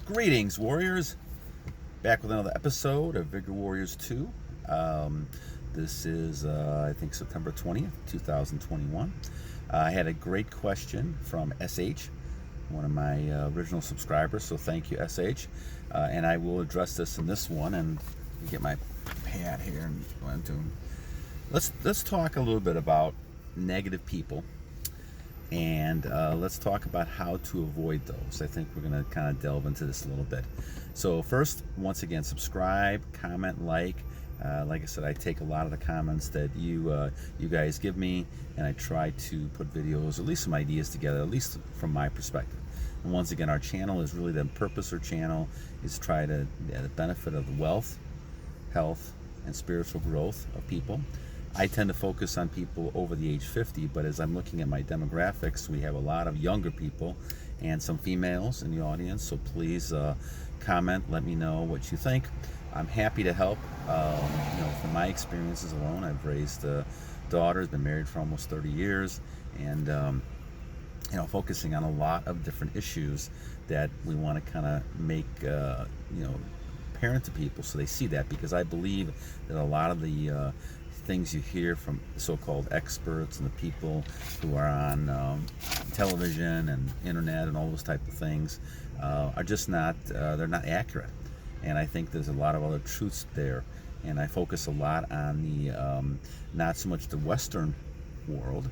Greetings, Warriors. Back with another episode of Vigor Warriors 2. This is, I think, September 20th, 2021. I had a great question from SH, one of my original subscribers, so thank you, SH. And I will address this in this one, and get my pad here and what I'm doing. Let's talk a little bit about negative people, and let's talk about how to avoid those. I think we're going to kind of delve into this a little bit. So first, once again, subscribe, comment, like. Like I said, I take a lot of the comments that you guys give me, and I try to put videos, at least some ideas together, at least from my perspective. And once again, our channel is really, the purpose of our channel is to try to the benefit of the wealth, health, and spiritual growth of people. I tend to focus on people over the age 50, but as I'm looking at my demographics, we have a lot of younger people and some females in the audience, so please comment, let me know what you think. I'm happy to help. From my experiences alone, I've raised daughters, been married for almost 30 years, and focusing on a lot of different issues that we want to kind of make apparent to people so they see that, because I believe that a lot of the things you hear from so-called experts and the people who are on television and internet and all those type of things are just not, they're not accurate. And I think there's a lot of other truths there. And I focus a lot on the, not so much the Western world,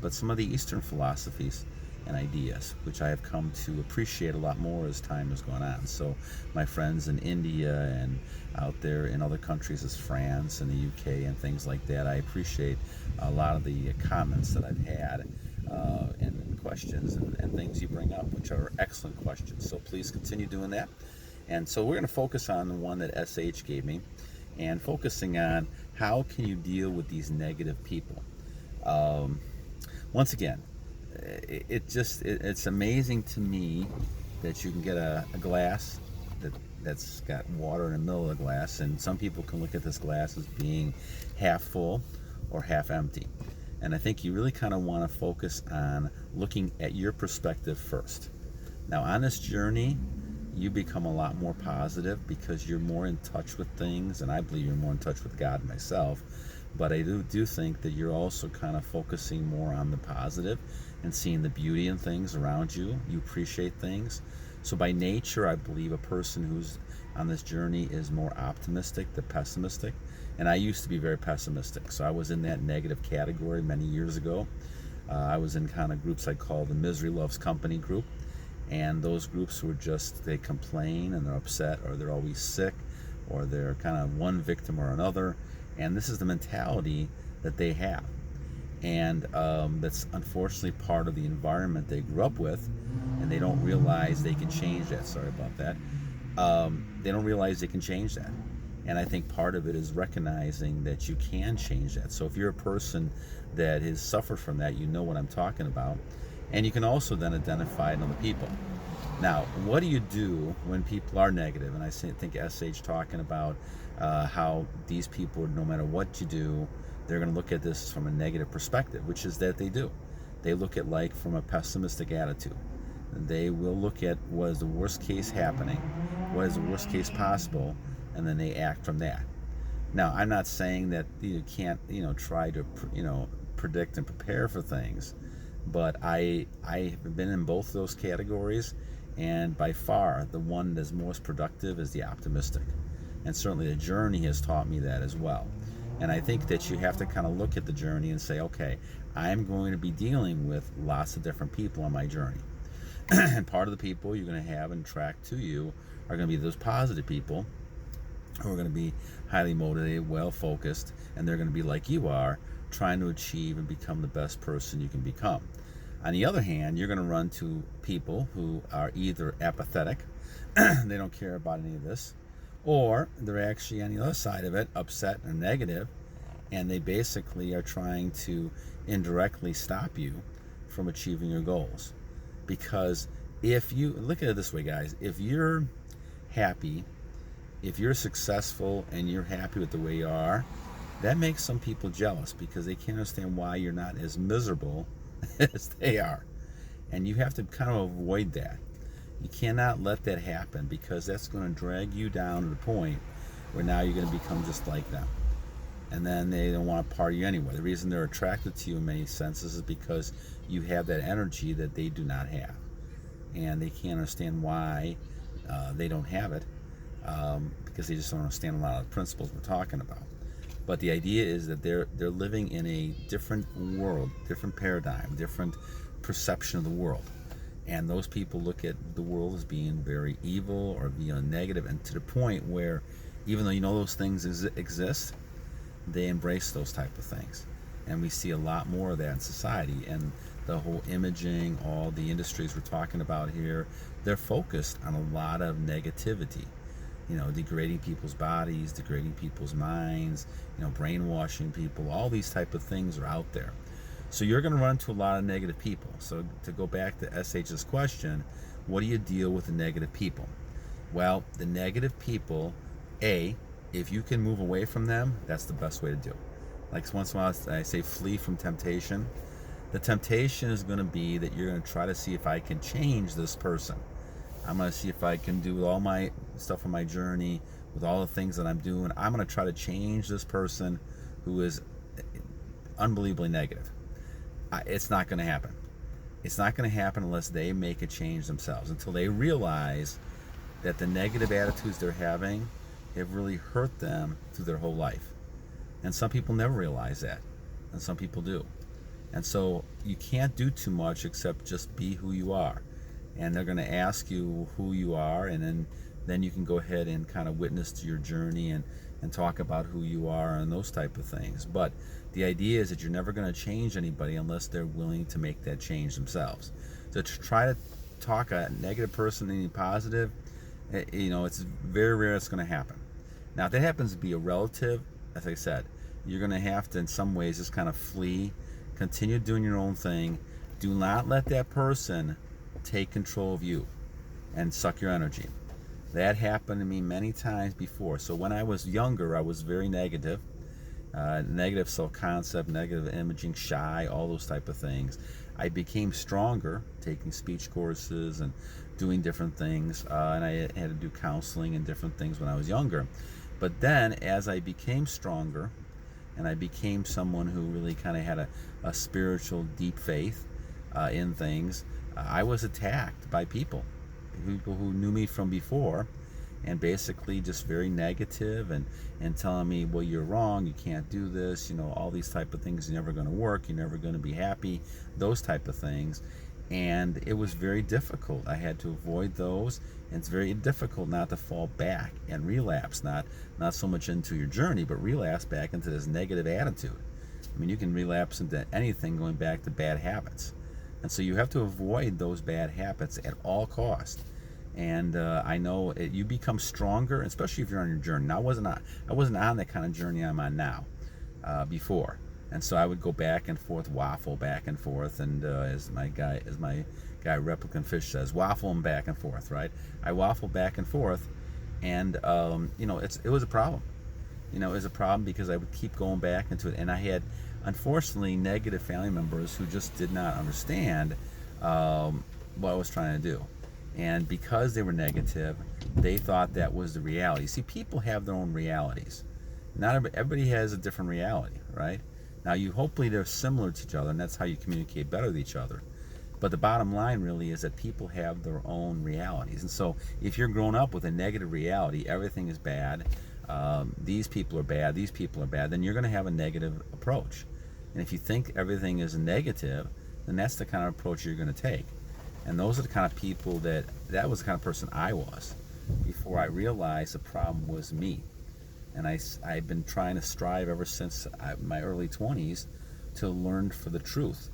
but some of the Eastern philosophies and ideas, which I have come to appreciate a lot more as time has gone on. So my friends in India and out there in other countries as France and the UK and things like that, I appreciate a lot of the comments that I've had and questions and things you bring up, which are excellent questions. So please continue doing that. And so we're going to focus on the one that SH gave me, and focusing on how can you deal with these negative people. Once again, it's amazing to me that you can get a glass that's got water in the middle of the glass, and some people can look at this glass as being half full or half empty. And I think you really kind of want to focus on looking at your perspective first. Now, on this journey, you become a lot more positive because you're more in touch with things, and I believe you're more in touch with God myself. But I do think that you're also kind of focusing more on the positive and seeing the beauty in things around you. You appreciate things. So by nature, I believe a person who's on this journey is more optimistic than pessimistic. And I used to be very pessimistic. So I was in that negative category many years ago. I was in kind of groups I call the Misery Loves Company group. And those groups were just, they complain and they're upset, or they're always sick, or they're kind of one victim or another. And this is the mentality that they have. And that's unfortunately part of the environment they grew up with, and they don't realize they can change that. Sorry about that. They don't realize they can change that. And I think part of it is recognizing that you can change that. So if you're a person that has suffered from that, you know what I'm talking about. And you can also then identify it on the people. Now, what do you do when people are negative? And I think SH talking about how these people, no matter what you do, they're going to look at this from a negative perspective, which is that they do. They look at like from a pessimistic attitude. They will look at what is the worst case happening, what is the worst case possible, and then they act from that. Now, I'm not saying that you can't, try to, predict and prepare for things. But I have been in both those categories, and by far the one that's most productive is the optimistic. And certainly the journey has taught me that as well. And I think that you have to kind of look at the journey and say, okay, I'm going to be dealing with lots of different people on my journey. And part of the people you're going to have and track to you are going to be those positive people who are going to be highly motivated, well focused, and they're going to be like you are, trying to achieve and become the best person you can become. On the other hand, you're going to run to people who are either apathetic, they don't care about any of this, or they're actually on the other side of it, upset and negative, and they basically are trying to indirectly stop you from achieving your goals. Because if you look at it this way, guys, if you're happy, if you're successful and you're happy with the way you are, that makes some people jealous because they can't understand why you're not as miserable as they are. And you have to kind of avoid that. You cannot let that happen, because that's going to drag you down to the point where now you're going to become just like them. And then they don't want to part of you anyway. The reason they're attracted to you in many senses is because you have that energy that they do not have. And they can't understand why they don't have it, because they just don't understand a lot of the principles we're talking about. But the idea is that they're living in a different world, different paradigm, different perception of the world. And those people look at the world as being very evil or negative, and to the point where, even though those things exist, they embrace those type of things. And we see a lot more of that in society. And the whole imaging, all the industries we're talking about here, they're focused on a lot of negativity. Degrading people's bodies, degrading people's minds, brainwashing people. All these type of things are out there. So you're going to run into a lot of negative people. So to go back to SH's question, what do you deal with the negative people? Well, the negative people, if you can move away from them, that's the best way to do. Like once in a while I say flee from temptation. The temptation is going to be that you're going to try to see if I can change this person. I'm going to see if I can do all my stuff on my journey, with all the things that I'm doing. I'm going to try to change this person who is unbelievably negative. It's not going to happen. It's not going to happen unless they make a change themselves, until they realize that the negative attitudes they're having have really hurt them through their whole life. And some people never realize that, and some people do. And so you can't do too much except just be who you are. And they're going to ask you who you are, and then you can go ahead and kind of witness to your journey and talk about who you are and those type of things. But the idea is that you're never going to change anybody unless they're willing to make that change themselves. So to try to talk a negative person into positive, it's very rare it's going to happen. Now, if that happens to be a relative, as I said, you're going to have to, in some ways, just kind of flee, continue doing your own thing. Do not let that person take control of you and suck your energy. That happened to me many times before. So when I was younger, I was very negative. Negative self-concept, negative imaging, shy, all those type of things. I became stronger, taking speech courses and doing different things, and I had to do counseling and different things when I was younger. But then, as I became stronger, and I became someone who really kind of had a spiritual, deep faith in things, I was attacked by people who knew me from before, and basically just very negative and telling me, well, you're wrong, you can't do this, all these type of things, you're never going to work, you're never going to be happy, those type of things. And it was very difficult. I had to avoid those, and it's very difficult not to fall back and relapse, not so much into your journey, but relapse back into this negative attitude. I mean, you can relapse into anything, going back to bad habits. And so you have to avoid those bad habits at all costs. And I know you become stronger, especially if you're on your journey. Now, I wasn't on that kind of journey I'm on now before. And so I would go back and forth, waffle back and forth, and as my guy Replicant Fish says, waffle them back and forth, right? I waffle back and forth, and it was a problem. It was a problem because I would keep going back into it, and I had, unfortunately, negative family members who just did not understand what I was trying to do. And because they were negative, they thought that was the reality. See, people have their own realities. Not everybody has a different reality, right? Now, hopefully they're similar to each other, and that's how you communicate better with each other. But the bottom line really is that people have their own realities. And so if you're grown up with a negative reality, everything is bad, these people are bad, then you're going to have a negative approach. And if you think everything is negative, then that's the kind of approach you're going to take. And those are the kind of people that was the kind of person I was before I realized the problem was me. And I've been trying to strive ever since my early 20s to learn for the truth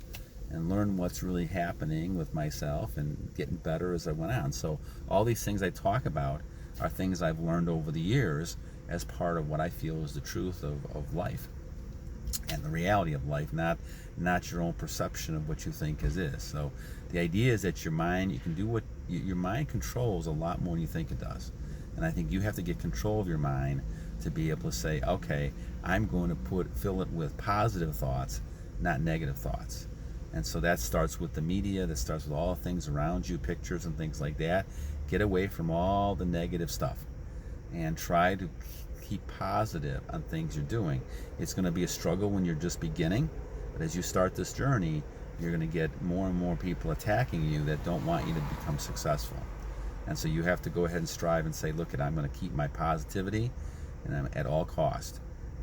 and learn what's really happening with myself and getting better as I went on. So all these things I talk about are things I've learned over the years as part of what I feel is the truth of life and the reality of life, not your own perception of what you think is. So the idea is that your mind, you can do what your mind controls a lot more than you think it does. And I think you have to get control of your mind to be able to say, okay, I'm going to fill it with positive thoughts, not negative thoughts. And so that starts with the media, that starts with all the things around you, pictures and things like that. Get away from all the negative stuff and try to keep positive on things you're doing. It's going to be a struggle when you're just beginning, but as you start this journey, you're going to get more and more people attacking you that don't want you to become successful. And so you have to go ahead and strive and say, look, I'm going to keep my positivity and I'm at all cost.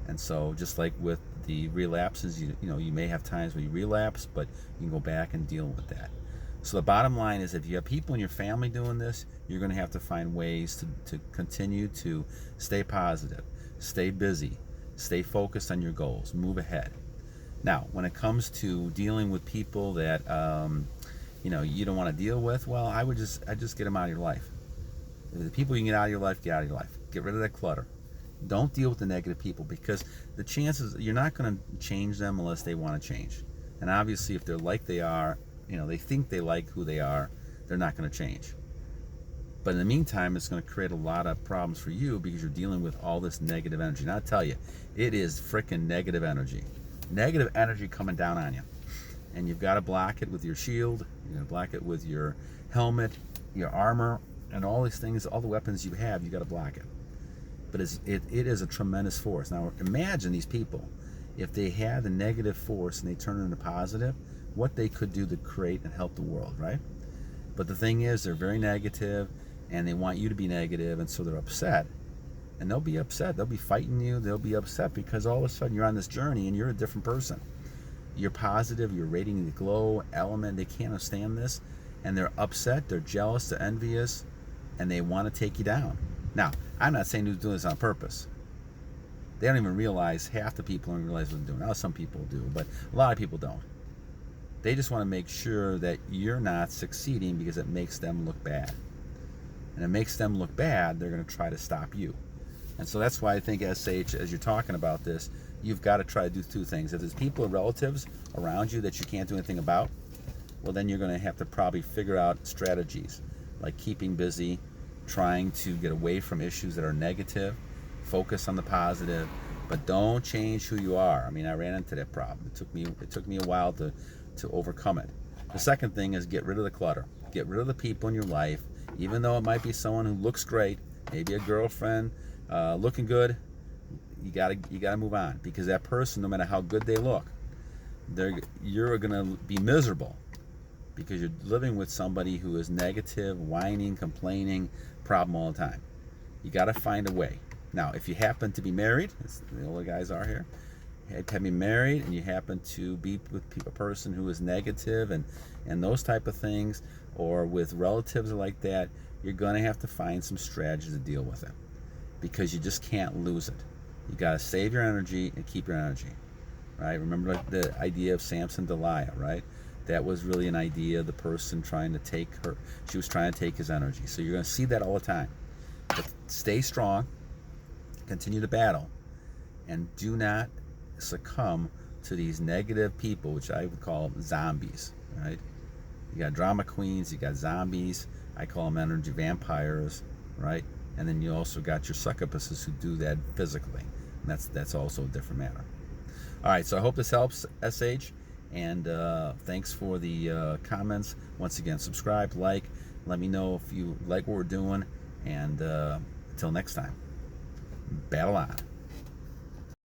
And so just like with the relapses, you may have times where you relapse, but you can go back and deal with that. So the bottom line is, if you have people in your family doing this, you're going to have to find ways to continue to stay positive, stay busy, stay focused on your goals, move ahead. Now, when it comes to dealing with people that you don't want to deal with, well, I just get them out of your life. The people you can get out of your life, get out of your life. Get rid of that clutter. Don't deal with the negative people, because the chances, you're not going to change them unless they want to change. And obviously, if they're like they are, they think they like who they are, they're not going to change. But in the meantime, it's going to create a lot of problems for you because you're dealing with all this negative energy. And I'll tell you, it is freaking negative energy. Negative energy coming down on you. And you've got to block it with your shield. You're going to block it with your helmet, your armor, and all these things, all the weapons you have, you got to block it. But it is a tremendous force. Now imagine these people, if they had the negative force and they turn it into positive, what they could do to create and help the world, right? But the thing is, they're very negative and they want you to be negative, and so they're upset. And they'll be upset. They'll be fighting you. They'll be upset because all of a sudden you're on this journey and you're a different person. You're positive, you're radiating the glow element. They can't understand this, and they're upset, they're jealous, they're envious, and they want to take you down. Now, I'm not saying who's doing this on purpose. They don't even realize, half the people don't realize what they're doing. Now, some people do, but a lot of people don't. They just want to make sure that you're not succeeding because it makes them look bad. And it makes them look bad, they're going to try to stop you. And so that's why I think, SH, as you're talking about this, you've got to try to do two things. If there's people or relatives around you that you can't do anything about, well, then you're going to have to probably figure out strategies like keeping busy, trying to get away from issues that are negative, focus on the positive, but don't change who you are. I mean, I ran into that problem. It took me a while to overcome it. The second thing is get rid of the clutter. Get rid of the people in your life, even though it might be someone who looks great, maybe a girlfriend, looking good. You gotta move on, because that person, no matter how good they look, you're gonna be miserable because you're living with somebody who is negative, whining, complaining, problem all the time. You got to find a way. Now, if you happen to be married, as the older guys are here, have been married and you happen to be with a person who is negative and those type of things, or with relatives like that, you're going to have to find some strategies to deal with it, because you just can't lose it. You got to save your energy and keep your energy, right? Remember the idea of Samson Delilah, right? That was really an idea of the person trying to take her. She was trying to take his energy. So you're going to see that all the time. But stay strong, continue to battle, and do not succumb to these negative people, which I would call zombies, right? You got drama queens, you got zombies. I call them energy vampires, right? And then you also got your succubuses who do that physically. And that's also a different matter. All right, so I hope this helps, SH. And thanks for the comments. Once again, subscribe, like, let me know if you like what we're doing. And until next time, battle on.